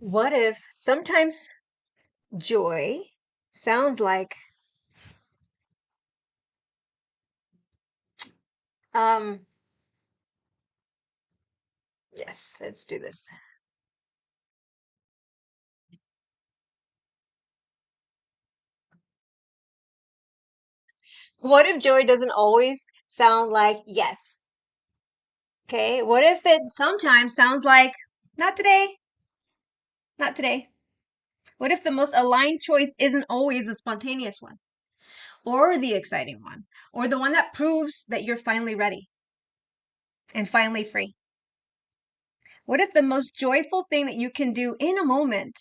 What if sometimes joy sounds like, um, yes, let's do this. What if joy doesn't always sound like yes? Okay, what if it sometimes sounds like not today, not today? What if the most aligned choice isn't always the spontaneous one, or the exciting one, or the one that proves that you're finally ready and finally free? What if the most joyful thing that you can do in a moment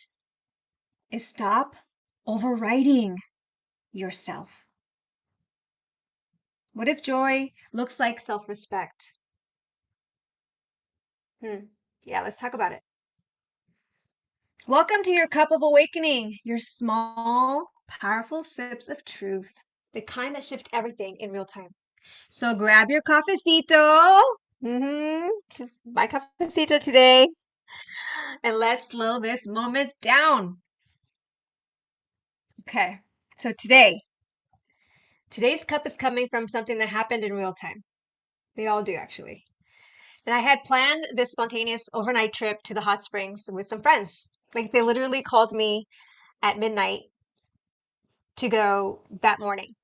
is stop overriding yourself? What if joy looks like self-respect? Hmm. Yeah, let's talk about it. Welcome to your cup of awakening, your small, powerful sips of truth, the kind that shift everything in real time. So grab your cafecito. Just my cafecito today, and let's slow this moment down. Okay. So today's cup is coming from something that happened in real time. They all do actually. And I had planned this spontaneous overnight trip to the hot springs with some friends. Like they literally called me at midnight to go that morning.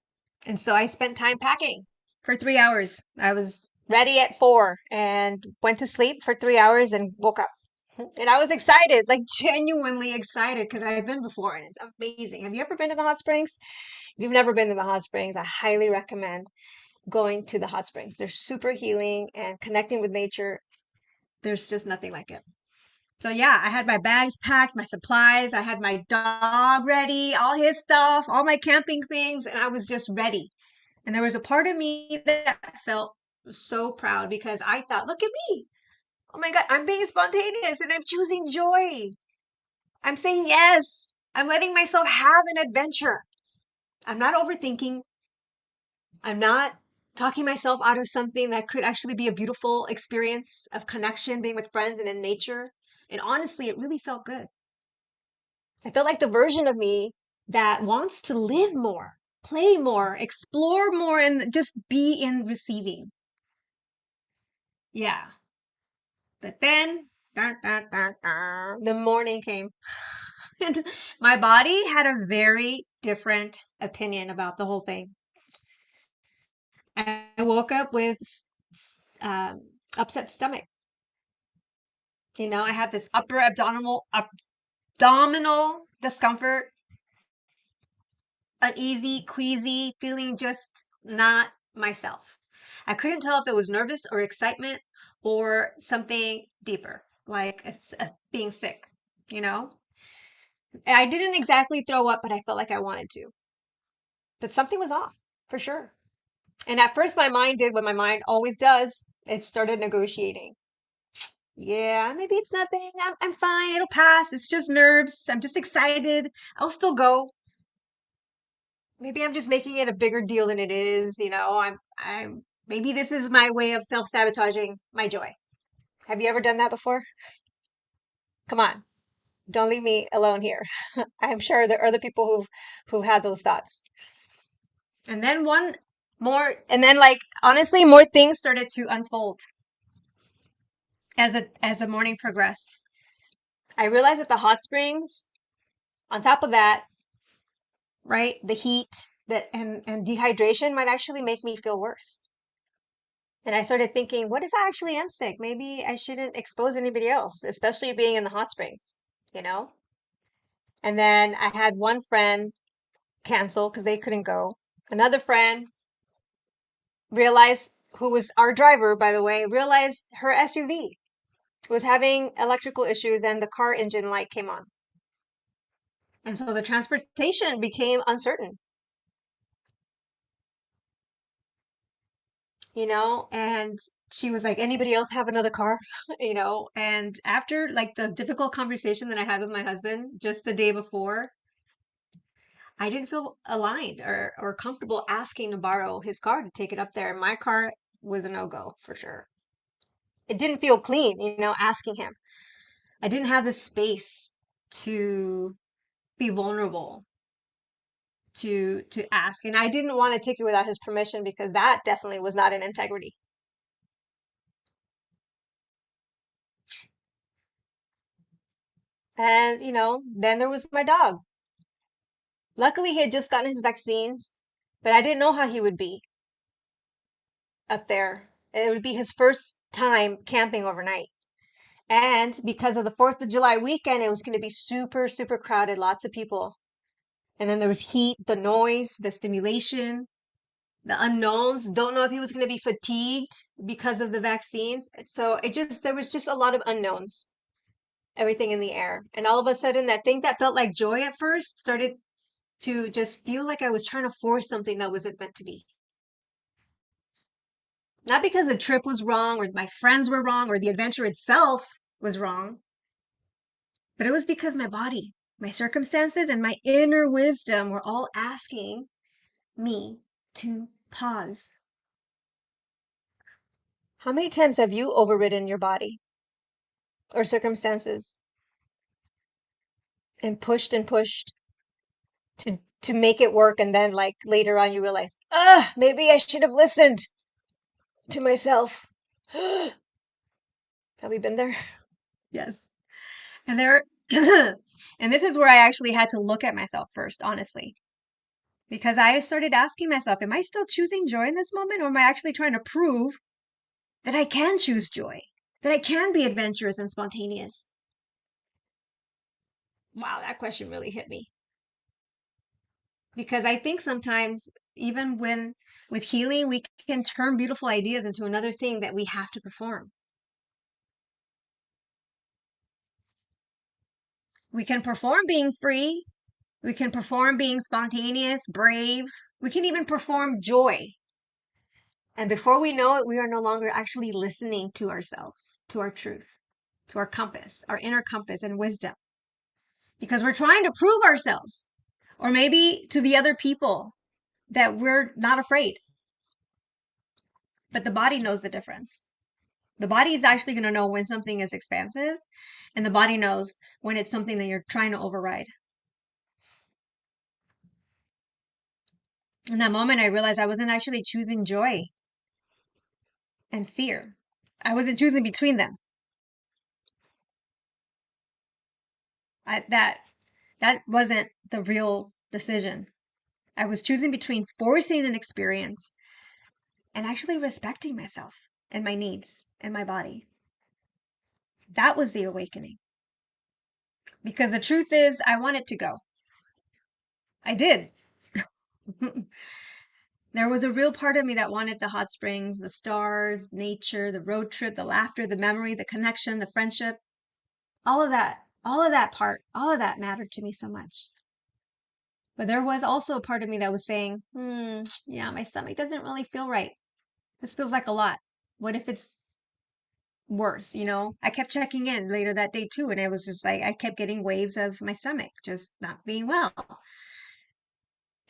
And so I spent time packing for 3 hours. I was ready at 4 and went to sleep for 3 hours and woke up. And I was excited, like genuinely excited because I've been before and it's amazing. Have you ever been to the hot springs? If you've never been to the hot springs, I highly recommend going to the hot springs. They're super healing and connecting with nature. There's just nothing like it. So yeah, I had my bags packed, my supplies, I had my dog ready, all his stuff, all my camping things, and I was just ready. And there was a part of me that felt so proud because I thought, look at me. Oh my God, I'm being spontaneous and I'm choosing joy. I'm saying yes. I'm letting myself have an adventure. I'm not overthinking. I'm not talking myself out of something that could actually be a beautiful experience of connection, being with friends and in nature. And honestly, it really felt good. I felt like the version of me that wants to live more, play more, explore more, and just be in receiving. Yeah. But then, the morning came. And my body had a very different opinion about the whole thing. I woke up with um, upset stomach. I had this upper abdominal discomfort, uneasy, queasy, feeling just not myself. I couldn't tell if it was nervous or excitement or something deeper, like being sick, you know? And I didn't exactly throw up, but I felt like I wanted to. But something was off, for sure. And at first, my mind did what my mind always does. It started negotiating. Yeah, maybe it's nothing. I'm fine. It'll pass. It's just nerves. I'm just excited. I'll still go. Maybe I'm just making it a bigger deal than it is. Maybe this is my way of self-sabotaging my joy. Have you ever done that before? Come on, don't leave me alone here. I'm sure there are other people who've had those thoughts. And then like honestly, more things started to unfold as the morning progressed. I realized that the hot springs, on top of that, right, the heat that and dehydration might actually make me feel worse. And I started thinking, what if I actually am sick? Maybe I shouldn't expose anybody else, especially being in the hot springs, you know? And then I had one friend cancel because they couldn't go. Another friend realized, who was our driver, by the way, realized her SUV was having electrical issues and the car engine light came on. And so the transportation became uncertain, and she was like, anybody else have another car? And after like the difficult conversation that I had with my husband just the day before, I didn't feel aligned or comfortable asking to borrow his car to take it up there. My car was a no-go for sure. It didn't feel clean, asking him. I didn't have the space. to be vulnerable, to ask. And I didn't want to take it without his permission because that definitely was not in integrity. And, then there was my dog. Luckily, he had just gotten his vaccines, but I didn't know how he would be up there. It would be his first time camping overnight. And because of the 4th of July weekend, it was going to be super, super crowded, lots of people. And then there was heat, the noise, the stimulation, the unknowns. Don't know if he was going to be fatigued because of the vaccines. So there was just a lot of unknowns, everything in the air. And all of a sudden, that thing that felt like joy at first started to just feel like I was trying to force something that wasn't meant to be. Not because the trip was wrong or my friends were wrong or the adventure itself was wrong, but it was because my body, my circumstances, and my inner wisdom were all asking me to pause. How many times have you overridden your body or circumstances and pushed to make it work, and then like later on you realize, maybe I should have listened to myself. Have we been there? Yes. And there and this is where I actually had to look at myself first, honestly. Because I started asking myself, am I still choosing joy in this moment, or am I actually trying to prove that I can choose joy, that I can be adventurous and spontaneous? Wow, that question really hit me. Because I think sometimes, even when with healing, we can turn beautiful ideas into another thing that we have to perform. We can perform being free, we can perform being spontaneous, brave, we can even perform joy. And before we know it, we are no longer actually listening to ourselves, to our truth, to our compass, our inner compass and wisdom. Because we're trying to prove ourselves, or maybe to the other people, that we're not afraid. But the body knows the difference. The body is actually going to know when something is expansive, and the body knows when it's something that you're trying to override. In that moment, I realized I wasn't actually choosing joy and fear. I wasn't choosing between them. That wasn't the real decision. I was choosing between forcing an experience and actually respecting myself and my needs and my body. That was the awakening. Because the truth is, I wanted to go. I did. There was a real part of me that wanted the hot springs, the stars, nature, the road trip, the laughter, the memory, the connection, the friendship, all of that part, all of that mattered to me so much. But there was also a part of me that was saying, yeah, my stomach doesn't really feel right. This feels like a lot. What if it's worse? I kept checking in later that day too, and it was just like I kept getting waves of my stomach just not being well.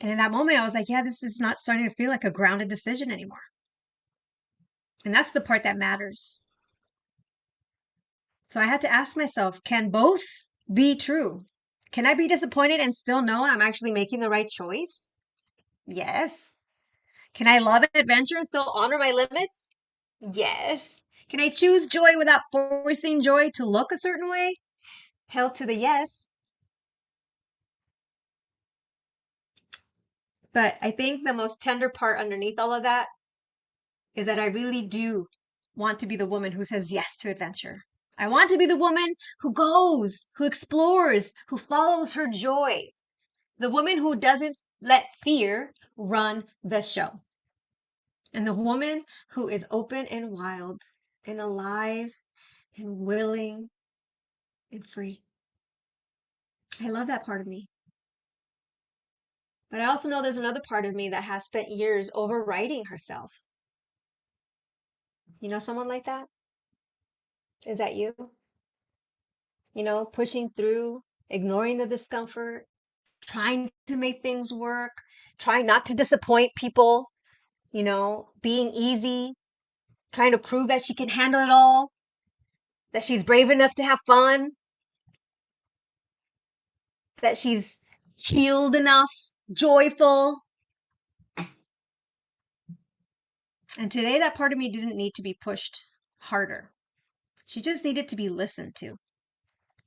And in that moment, I was like, yeah, this is not starting to feel like a grounded decision anymore. And that's the part that matters. So I had to ask myself, can both be true? Can I be disappointed and still know I'm actually making the right choice? Yes. Can I love adventure and still honor my limits? Yes. Can I choose joy without forcing joy to look a certain way? Hell to the yes. But I think the most tender part underneath all of that is that I really do want to be the woman who says yes to adventure. I want to be the woman who goes, who explores, who follows her joy. The woman who doesn't let fear run the show. And the woman who is open and wild and alive and willing and free. I love that part of me. But I also know there's another part of me that has spent years overriding herself. You know someone like that? Is that you? Pushing through, ignoring the discomfort, trying to make things work, trying not to disappoint people, being easy, trying to prove that she can handle it all, that she's brave enough to have fun. that she's healed enough, joyful. And today, that part of me didn't need to be pushed harder. She just needed to be listened to.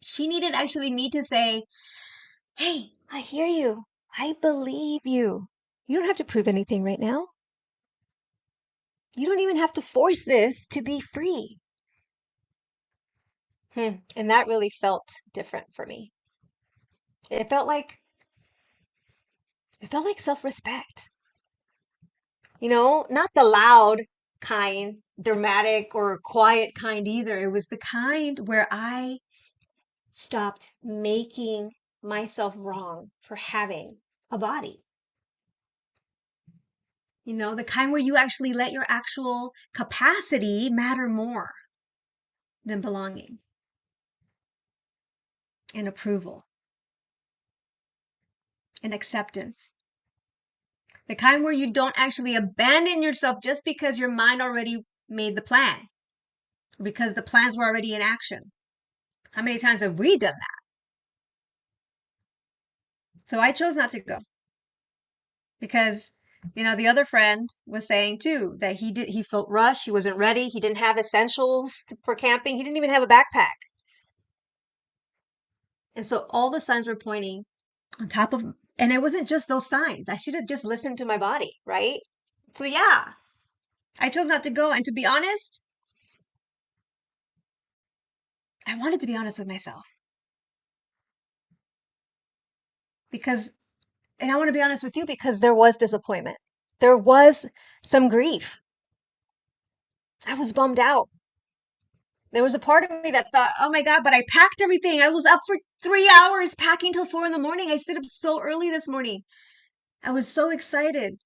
She needed actually me to say, hey, I hear you. I believe you. You don't have to prove anything right now. You don't even have to force this to be free. And that really felt different for me. It felt like self-respect. Not the loud kind, dramatic or quiet kind either. It was the kind where I stopped making myself wrong for having a body. The kind where you actually let your actual capacity matter more than belonging and approval and acceptance. The kind where you don't actually abandon yourself just because your mind already made the plan, because the plans were already in action. How many times have we done that? So I chose not to go because, the other friend was saying too that he felt rushed. He wasn't ready. He didn't have essentials for camping. He didn't even have a backpack. And so all the signs were pointing on top of, and it wasn't just those signs. I should have just listened to my body, right? So yeah, I chose not to go. And to be honest, I wanted to be honest with myself because, and I want to be honest with you because there was disappointment. There was some grief. I was bummed out. There was a part of me that thought, oh my God, but I packed everything. I was up for 3 hours packing till 4 in the morning. I stayed up so early this morning. I was so excited.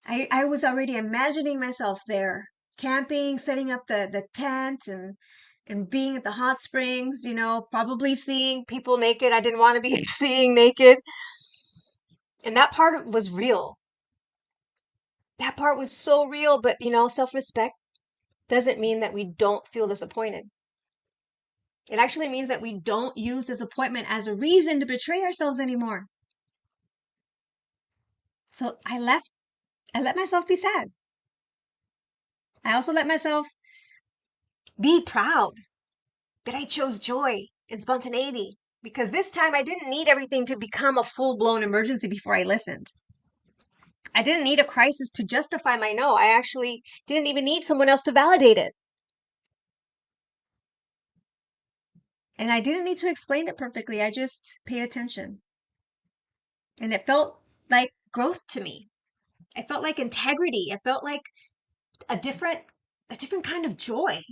I was already imagining myself there, camping, setting up the tent and being at the hot springs, probably seeing people naked. I didn't want to be seeing naked. And that part was real. That part was so real, but self-respect doesn't mean that we don't feel disappointed. It actually means that we don't use disappointment as a reason to betray ourselves anymore. So I let myself be sad. I also let myself be proud that I chose joy and spontaneity because this time I didn't need everything to become a full-blown emergency before I listened. I didn't need a crisis to justify my no. I actually didn't even need someone else to validate it. And I didn't need to explain it perfectly. I just paid attention. And it felt like growth to me. It felt like integrity. It felt like a different kind of joy,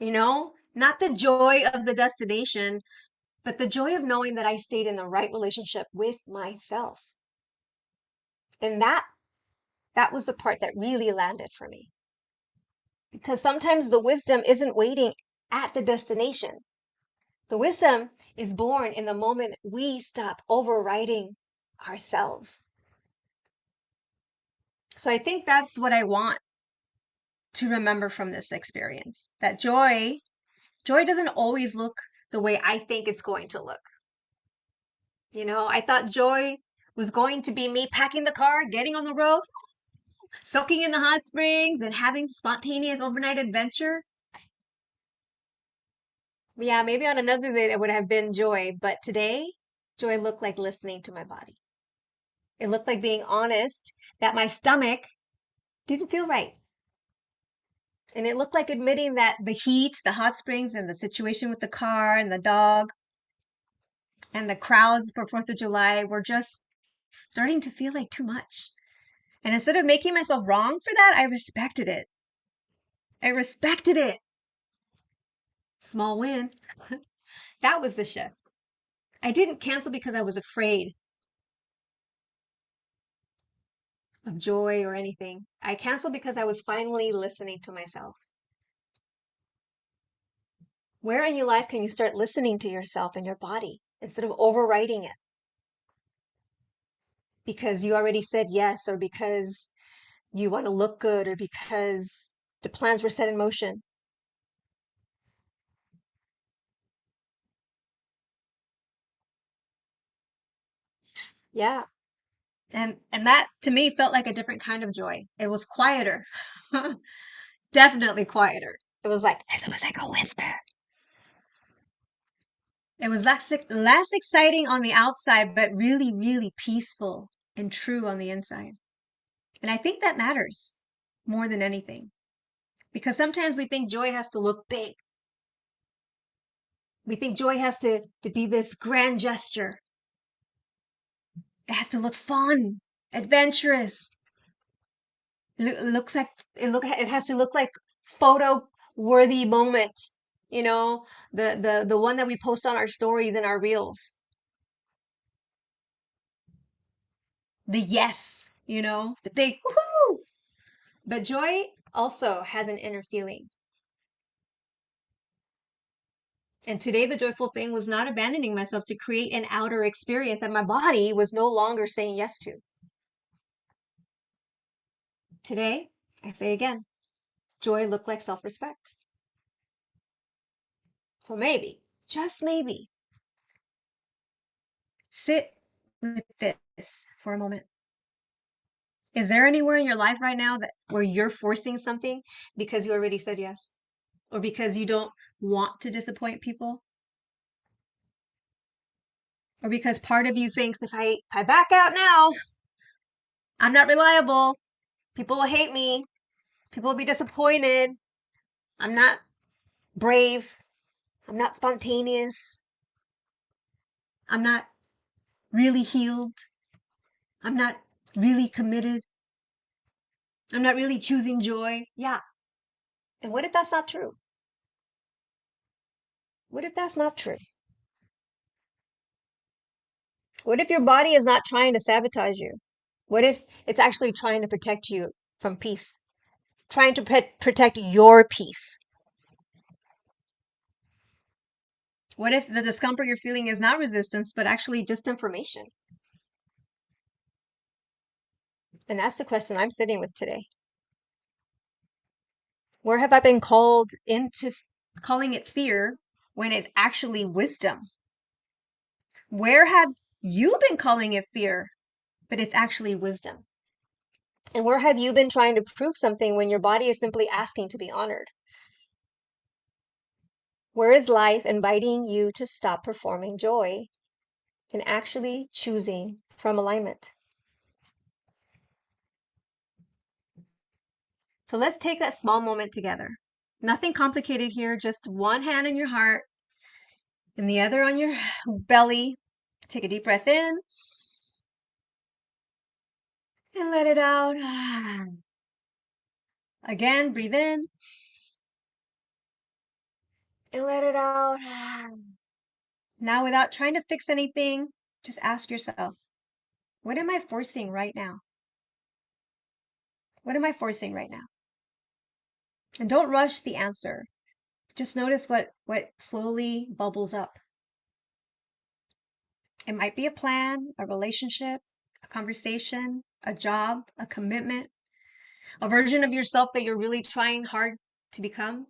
Not the joy of the destination, but the joy of knowing that I stayed in the right relationship with myself. And that was the part that really landed for me. Because sometimes the wisdom isn't waiting at the destination. The wisdom is born in the moment we stop overriding ourselves. So I think that's what I want to remember from this experience. That joy doesn't always look the way I think it's going to look. I thought joy was going to be me packing the car, getting on the road, soaking in the hot springs, and having spontaneous overnight adventure. Yeah, maybe on another day that would have been joy, but today, joy looked like listening to my body. It looked like being honest that my stomach didn't feel right. And it looked like admitting that the heat, the hot springs, and the situation with the car and the dog and the crowds for 4th of July were just starting to feel like too much. And instead of making myself wrong for that, I respected it. I respected it. Small win. That was the shift. I didn't cancel because I was afraid of joy or anything. I canceled because I was finally listening to myself. Where in your life can you start listening to yourself and your body instead of overriding it? Because you already said yes, or because you want to look good, or because the plans were set in motion. Yeah. And that to me felt like a different kind of joy. It was quieter. Definitely quieter. It was like a whisper. It was less exciting on the outside, but really, really peaceful and true on the inside. And I think that matters more than anything. Because sometimes we think joy has to look big. We think joy has to be this grand gesture. It has to look fun, adventurous. Looks like it has to look like photo worthy moment. You know, the one that we post on our stories and our reels. The yes, the big woohoo. But joy also has an inner feeling. And today, the joyful thing was not abandoning myself to create an outer experience that my body was no longer saying yes to. Today, I say again, joy looked like self respect. So maybe, just maybe, sit with this for a moment. Is there anywhere in your life right now that where you're forcing something because you already said yes? Or because you don't want to disappoint people? Or because part of you thinks if I back out now, I'm not reliable. People will hate me. People will be disappointed. I'm not brave. I'm not spontaneous. I'm not really healed. I'm not really committed. I'm not really choosing joy. Yeah. And what if that's not true? What if that's not true? What if your body is not trying to sabotage you? What if it's actually trying to protect you from peace? Trying to protect your peace? What if the discomfort you're feeling is not resistance, but actually just information? And that's the question I'm sitting with today. Where have I been called into calling it fear when it's actually wisdom? Where have you been calling it fear, but it's actually wisdom? And where have you been trying to prove something when your body is simply asking to be honored? Where is life inviting you to stop performing joy and actually choosing from alignment? So let's take that small moment together. Nothing complicated here, just one hand on your heart and the other on your belly. Take a deep breath in and let it out. Again, breathe in and let it out. Now, without trying to fix anything, just ask yourself, what am I forcing right now? What am I forcing right now? And don't rush the answer. Just notice what slowly bubbles up. It might be a plan, a relationship, a conversation, a job, a commitment, a version of yourself that you're really trying hard to become.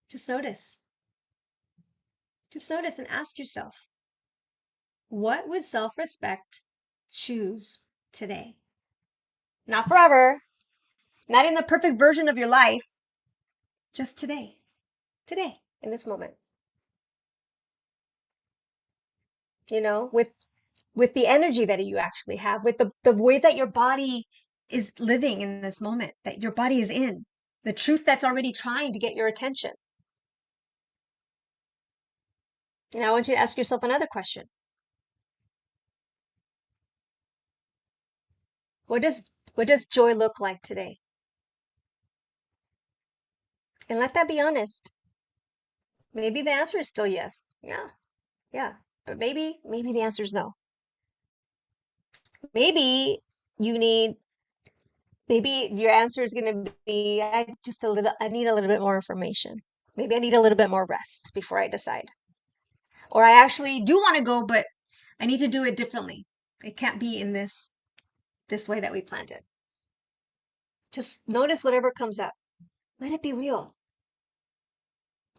Just notice. Just notice and ask yourself, what would self-respect choose today? Not forever, not in the perfect version of your life, just today. Today, in this moment. With the energy that you actually have, with the way that your body is living in this moment, that your body is in, the truth that's already trying to get your attention. And I want you to ask yourself another question. What does joy look like today? And let that be honest. Maybe the answer is still yes. Yeah, yeah. But maybe the answer is no. Maybe you need, maybe your answer is going to be, I need a little bit more information. Maybe I need a little bit more rest before I decide. Or I actually do want to go, but I need to do it differently. It can't be in this way that we planned it. Just notice whatever comes up. Let it be real.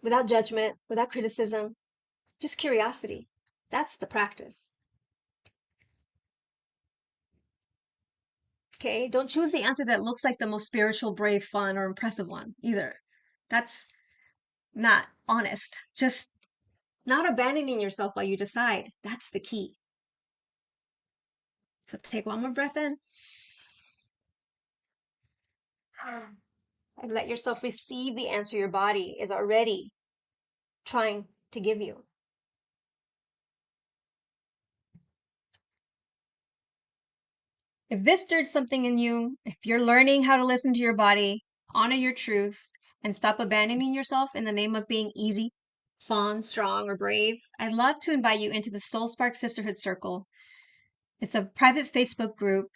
Without judgment, without criticism, just curiosity. That's the practice. Okay? Don't choose the answer that looks like the most spiritual, brave, fun, or impressive one either. That's not honest. Just not abandoning yourself while you decide. That's the key. So take one more breath in and let yourself receive the answer your body is already trying to give you. If this stirred something in you, if you're learning how to listen to your body, honor your truth, and stop abandoning yourself in the name of being easy, fun, strong, or brave, I'd love to invite you into the Soul Spark Sisterhood Circle. It's a private Facebook group.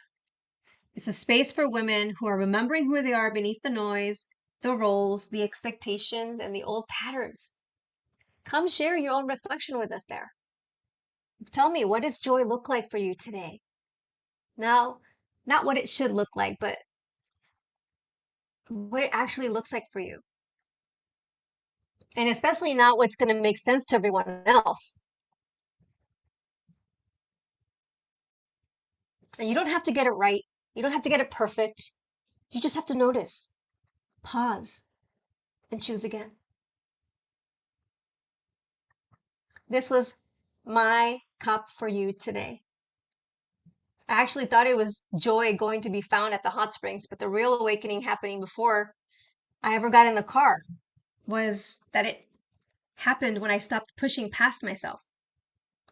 It's a space for women who are remembering who they are beneath the noise, the roles, the expectations, and the old patterns. Come share your own reflection with us there. Tell me, what does joy look like for you today? Now, not what it should look like, but what it actually looks like for you. And especially not what's going to make sense to everyone else. And you don't have to get it right. You don't have to get it perfect. You just have to notice, pause, and choose again. This was my cup for you today. I actually thought it was joy going to be found at the hot springs, but the real awakening happening before I ever got in the car was that it happened when I stopped pushing past myself.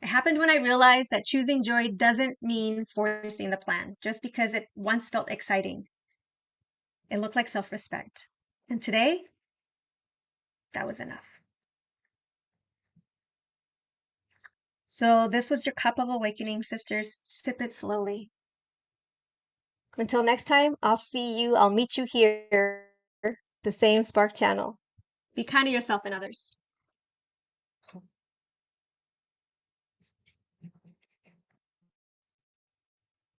It happened when I realized that choosing joy doesn't mean forcing the plan just because it once felt exciting. It looked like self-respect. And today, that was enough. So this was your cup of awakening, sisters. Sip it slowly. Until next time, I'll meet you here, the same Spark channel. Be kind to yourself and others.